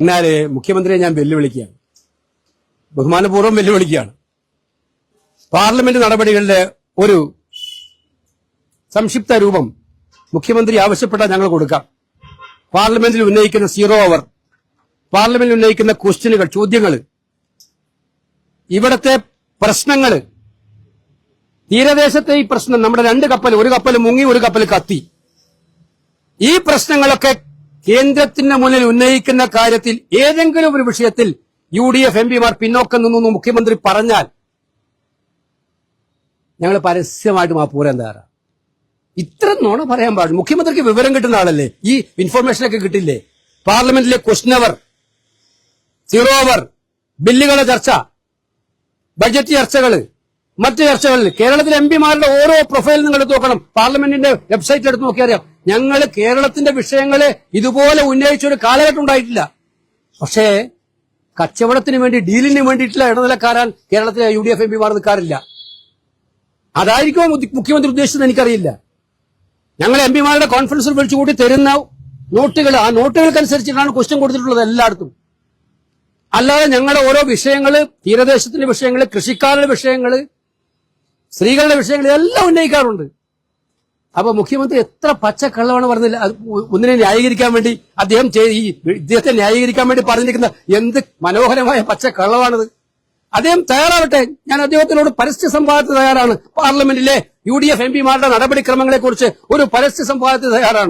എന്നാല് മുഖ്യമന്ത്രിയെ ഞാൻ വെല്ലുവിളിക്കുകയാണ്, ബഹുമാനപൂർവ്വം വെല്ലുവിളിക്കുകയാണ്. പാർലമെന്റ് നടപടികളുടെ ഒരു സംക്ഷിപ്ത രൂപം മുഖ്യമന്ത്രി ആവശ്യപ്പെട്ടാൽ ഞങ്ങൾ കൊടുക്കാം. പാർലമെന്റിൽ ഉന്നയിക്കുന്ന 0 അവർ, പാർലമെന്റിൽ ഉന്നയിക്കുന്ന ക്വസ്റ്റ്യനുകൾ, ചോദ്യങ്ങൾ, ഇവിടത്തെ പ്രശ്നങ്ങൾ, തീരദേശത്തെ ഈ പ്രശ്നം, നമ്മുടെ 2 കപ്പൽ, ഒരു കപ്പൽ മുങ്ങി, ഒരു കപ്പൽ കത്തി, ഈ പ്രശ്നങ്ങളൊക്കെ കേന്ദ്രത്തിന് മുന്നിൽ ഉന്നയിക്കുന്ന കാര്യത്തിൽ ഏതെങ്കിലും ഒരു വിഷയത്തിൽ UDF എംപിമാർ പിന്നോക്കം നിന്നു മുഖ്യമന്ത്രി പറഞ്ഞാൽ ഞങ്ങൾ പരസ്യമായിട്ട് മാപ്പൂരാൻ തയ്യാറാണ്. ഇത്ര നോണ പറയാൻ പാടില്ല. മുഖ്യമന്ത്രിക്ക് വിവരം കിട്ടുന്ന ആളല്ലേ, ഈ ഇൻഫർമേഷനൊക്കെ കിട്ടില്ലേ? പാർലമെന്റിലെ ക്വസ്റ്റ്യൻ അവർ, 0 അവർ, ബില്ലുകളുടെ ചർച്ച, ബഡ്ജറ്റ് ചർച്ചകൾ, മറ്റ് ചർച്ചകളിൽ കേരളത്തിലെ എംപിമാരുടെ ഓരോ പ്രൊഫൈൽ നിങ്ങൾ എടുത്ത് നോക്കണം. പാർലമെന്റിന്റെ വെബ്സൈറ്റിൽ എടുത്ത് നോക്കിയാൽ അറിയാം. ഞങ്ങൾ കേരളത്തിന്റെ വിഷയങ്ങളെ ഇതുപോലെ ഉന്നയിച്ചൊരു കാലഘട്ടം ഉണ്ടായിട്ടില്ല. പക്ഷേ കച്ചവടത്തിന് വേണ്ടി, ഡീലിന് വേണ്ടിയിട്ടുള്ള ഇടനിലക്കാരാൻ കേരളത്തിലെ UDF എംപിമാർ നിൽക്കാറില്ല. അതായിരിക്കുമോ മുഖ്യമന്ത്രി ഉദ്ദേശിച്ചത് എനിക്കറിയില്ല. ഞങ്ങൾ എംപിമാരുടെ കോൺഫറൻസിൽ വിളിച്ചുകൂടി തരുന്ന നോട്ടുകൾ, ആ നോട്ടുകൾക്കനുസരിച്ചിട്ടാണ് ക്വസ്റ്റ്യൻ കൊടുത്തിട്ടുള്ളത് എല്ലായിടത്തും. അല്ലാതെ ഞങ്ങളുടെ ഓരോ വിഷയങ്ങള്, തീരദേശത്തിന്റെ വിഷയങ്ങള്, കൃഷിക്കാരുടെ വിഷയങ്ങള്, സ്ത്രീകളുടെ വിഷയങ്ങൾ എല്ലാം ഉന്നയിക്കാറുണ്ട്. അപ്പൊ മുഖ്യമന്ത്രി എത്ര പച്ചക്കള്ളമാണ് പറഞ്ഞില്ല. ഒന്നിനെ ന്യായീകരിക്കാൻ വേണ്ടി ഇദ്ദേഹത്തെ ന്യായീകരിക്കാൻ വേണ്ടി പറഞ്ഞിരിക്കുന്ന എന്ത് മനോഹരമായ പച്ചക്കള്ളമാണിത്. അദ്ദേഹം തയ്യാറാവട്ടെ. ഞാൻ അദ്ദേഹത്തിനോട് പരസ്യ സംവാദത്തിന് തയ്യാറാണ്. പാർലമെന്റിലെ UDF എംപിമാരുടെ നടപടിക്രമങ്ങളെക്കുറിച്ച് ഒരു പരസ്യ സംവാദത്തിന് തയ്യാറാണ്.